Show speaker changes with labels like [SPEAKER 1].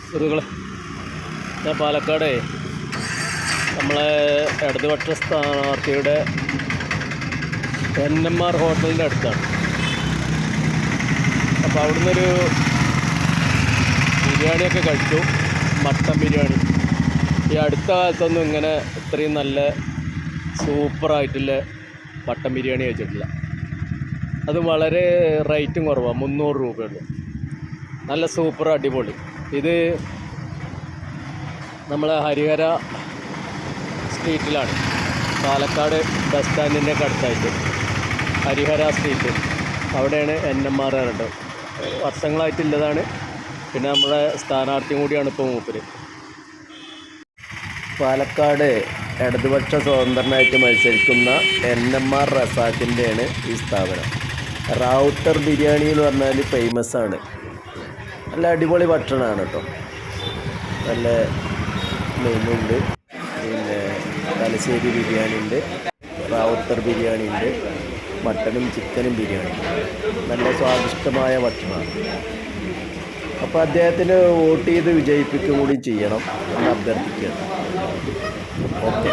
[SPEAKER 1] സുഹൃത്തുക്കളെ, ഞാൻ പാലക്കാട് നമ്മളെ ഇടതുപക്ഷ സ്ഥാനാർത്ഥിയുടെ NMR ഹോട്ടലിൻ്റെ അടുത്താണ്. അപ്പോൾ അവിടുന്നൊരു ബിരിയാണിയൊക്കെ കഴിച്ചു, മട്ടൻ ബിരിയാണി. ഈ അടുത്ത കാലത്തൊന്നും ഇങ്ങനെ ഇത്രയും നല്ല സൂപ്പറായിട്ടുള്ള മട്ടൻ ബിരിയാണി കഴിച്ചിട്ടില്ല. അത് വളരെ റേറ്റും കുറവാണ്, 300 രൂപയുള്ളൂ. നല്ല സൂപ്പർ അടിപൊളി. ഇത് നമ്മളെ ഹരിഹര സ്ട്രീറ്റിലാണ്, പാലക്കാട് ബസ് സ്റ്റാൻഡിൻ്റെ ഒക്കെ അടുത്തായിട്ട് ഹരിഹര സ്ട്രീറ്റ്. അവിടെയാണ് NMR പറഞ്ഞിട്ട് വർഷങ്ങളായിട്ടുള്ളതാണ്. പിന്നെ നമ്മുടെ സ്ഥാനാർത്ഥിയും കൂടിയാണ് ഇപ്പോൾ മൂപ്പര്. പാലക്കാട് ഇടതുപക്ഷ സ്വതന്ത്രനായിട്ട് മത്സരിക്കുന്ന NMR റസാഖിൻ്റെയാണ് ഈ സ്ഥാപനം. റാവുത്തർ ബിരിയാണി എന്ന് പറഞ്ഞാൽ ഫേമസ് ആണ്. നല്ല അടിപൊളി ഭക്ഷണമാണ് കേട്ടോ. നല്ല മെനു ഉണ്ട്. പിന്നെ തലശ്ശേരി ബിരിയാണി ഉണ്ട്, റാവുത്തർ ബിരിയാണി ഉണ്ട്, മട്ടനും ചിക്കനും ബിരിയാണി. നല്ല സ്വാദിഷ്ടമായ ഭക്ഷണമാണ്. അപ്പോൾ അദ്ദേഹത്തിന് വോട്ട് ചെയ്ത് വിജയിപ്പിക്കുക കൂടി ചെയ്യണം എന്ന് അഭ്യർത്ഥിക്കുകയാണ്. ഓക്കെ.